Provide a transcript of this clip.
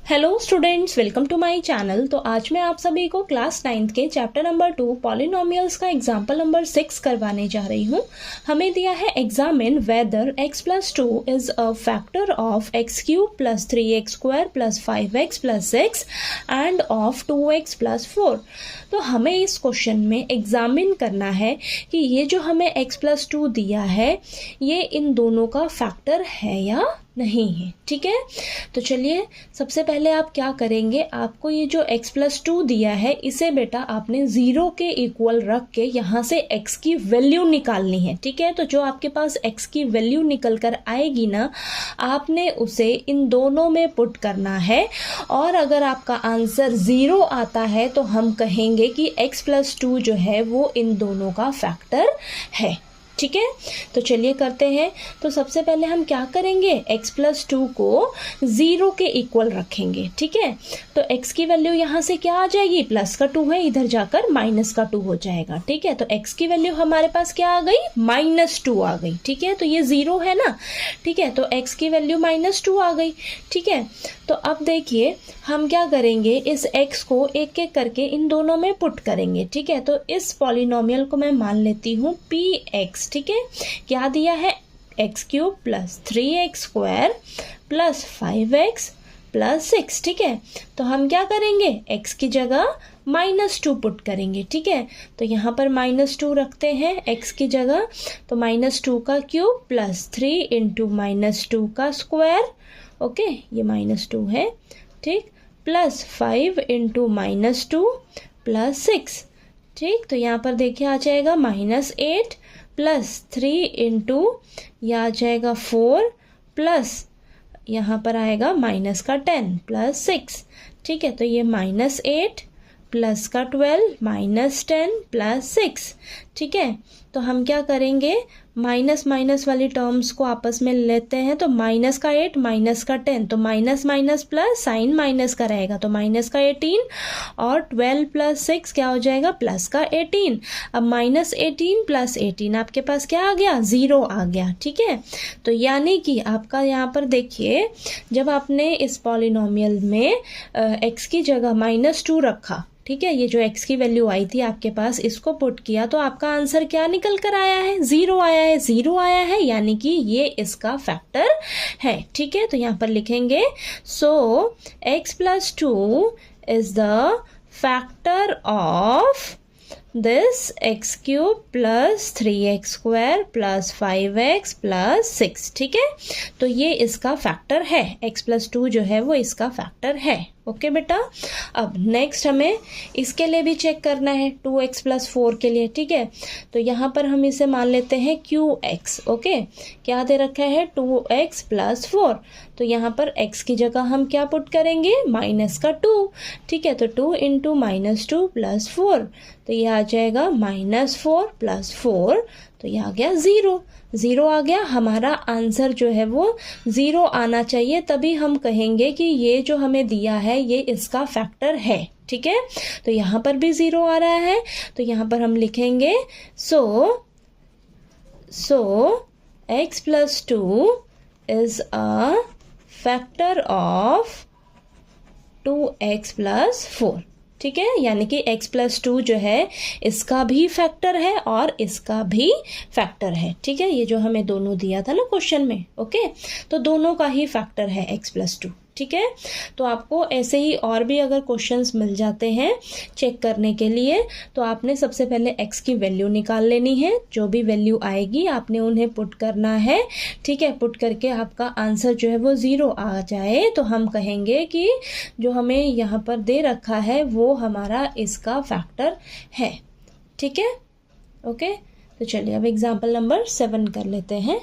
Hello students, welcome to my channel. तो आज मैं आप सभी को क्लास 9th के चैप्टर नंबर 2 पॉलिनोमियल्स का एग्जाम्पल नंबर 6 करवाने जा रही हूँ। हमें दिया है examine whether x plus 2 is a factor of x cube plus 3x square plus 5x plus 6 and of 2x plus 4। तो हमें इस क्वेश्चन में एग्जामिन करना है कि ये जो हमें x प्लस 2 दिया है ये इन दोनों का फैक्टर है या नहीं है। ठीक है, तो चलिए सबसे पहले आप क्या करेंगे, आपको ये जो x प्लस 2 दिया है इसे बेटा आपने 0 के इक्वल रख के यहाँ से x की वैल्यू निकालनी है। ठीक है, तो जो आपके पास x की वैल्यू निकल कर आएगी ना, आपने उसे इन दोनों में पुट करना है और अगर आपका आंसर 0 आता है तो हम कहेंगे कि x प्लस 2 जो है वो इन दोनों का फैक्टर है। ठीक है, तो चलिए करते हैं। तो सबसे पहले हम क्या करेंगे, x प्लस 2 को 0 के इक्वल रखेंगे। ठीक है, तो x की वैल्यू यहाँ से क्या आ जाएगी, प्लस का 2 है, इधर जाकर माइनस का 2 हो जाएगा। ठीक है, तो x की वैल्यू हमारे पास क्या आ गई, -2 आ गई। ठीक है, तो ये 0 है ना। ठीक है, तो x की वैल्यू -2 आ गई। ठीक है, तो अब देखिए हम क्या करेंगे, इस x को एक एक करके इन दोनों में पुट करेंगे। ठीक है, तो इस पॉलिनोमियल को मैं मान लेती हूँ px। ठीक है, क्या दिया है, x cube plus 3x square plus 5x plus 6। ठीक है, तो हम क्या करेंगे, x की जगह -2 पुट करेंगे। ठीक है, तो यहाँ पर -2 रखते हैं x की जगह, तो -2 का क्यूब प्लस 3 इंटू -2 का स्क्वायर। ओके, ये -2 है। ठीक, प्लस 5 इंटू -2 प्लस 6। ठीक, तो यहाँ पर देखिए आ जाएगा -8 प्लस 3 इंटू यह आ जाएगा 4 प्लस यहाँ पर आएगा माइनस का 10 प्लस 6। ठीक है, तो ये -8 प्लस का 12 -10 प्लस 6। ठीक है, तो हम क्या करेंगे, माइनस माइनस वाली टर्म्स को आपस में लेते हैं, तो माइनस का 8 माइनस का 10, तो minus minus plus sign minus का रहेगा, तो माइनस का 18 और 12 प्लस 6 क्या हो जाएगा, प्लस का 18। अब -18 प्लस 18 आपके पास क्या आ गया, 0 आ गया। ठीक है, तो यानी कि आपका यहाँ पर देखिए जब आपने इस पॉलिनोमियल में x की जगह -2 रखा, ठीक है, ये जो x की वैल्यू आई थी आपके पास, इसको पुट किया तो आपका आंसर क्या निकल कर आया है, 0 आया है। 0 आया है यानी कि ये इसका फैक्टर है। ठीक है, तो यहाँ पर लिखेंगे सो x plus 2 is the factor of this x cube plus 3x square plus 5x plus 6। ठीक है, तो ये इसका फैक्टर है, x प्लस 2 जो है वो इसका फैक्टर है। ओके बेटा, अब नेक्स्ट हमें इसके लिए भी चेक करना है, 2x प्लस 4 के लिए। ठीक है, तो यहाँ पर हम इसे मान लेते हैं qx। ओके, क्या दे रखा है, 2x प्लस 4, तो यहाँ पर x की जगह हम क्या पुट करेंगे, माइनस का 2। ठीक है, तो 2 इंटू -2 प्लस 4, तो ये आ जाएगा -4 प्लस 4, तो ये आ गया 0। 0 आ गया, हमारा आंसर जो है वो 0 आना चाहिए, तभी हम कहेंगे कि ये जो हमें दिया है ये इसका फैक्टर है। ठीक है, तो यहाँ पर भी 0 आ रहा है, तो यहाँ पर हम लिखेंगे सो x plus 2 is a factor of 2x plus 4। ठीक है, यानी कि x प्लस 2 जो है इसका भी फैक्टर है और इसका भी फैक्टर है। ठीक है, ये जो हमें दोनों दिया था ना क्वेश्चन में, ओके, तो दोनों का ही फैक्टर है x प्लस 2। ठीक है, तो आपको ऐसे ही और भी अगर क्वेश्चंस मिल जाते हैं चेक करने के लिए, तो आपने सबसे पहले x की वैल्यू निकाल लेनी है, जो भी वैल्यू आएगी आपने उन्हें पुट करना है। ठीक है, पुट करके आपका आंसर जो है वो 0 आ जाए तो हम कहेंगे कि जो हमें यहाँ पर दे रखा है वो हमारा इसका फैक्टर है। ठीक है, ओके, तो चलिए अब एग्जाम्पल नंबर 7 कर लेते हैं।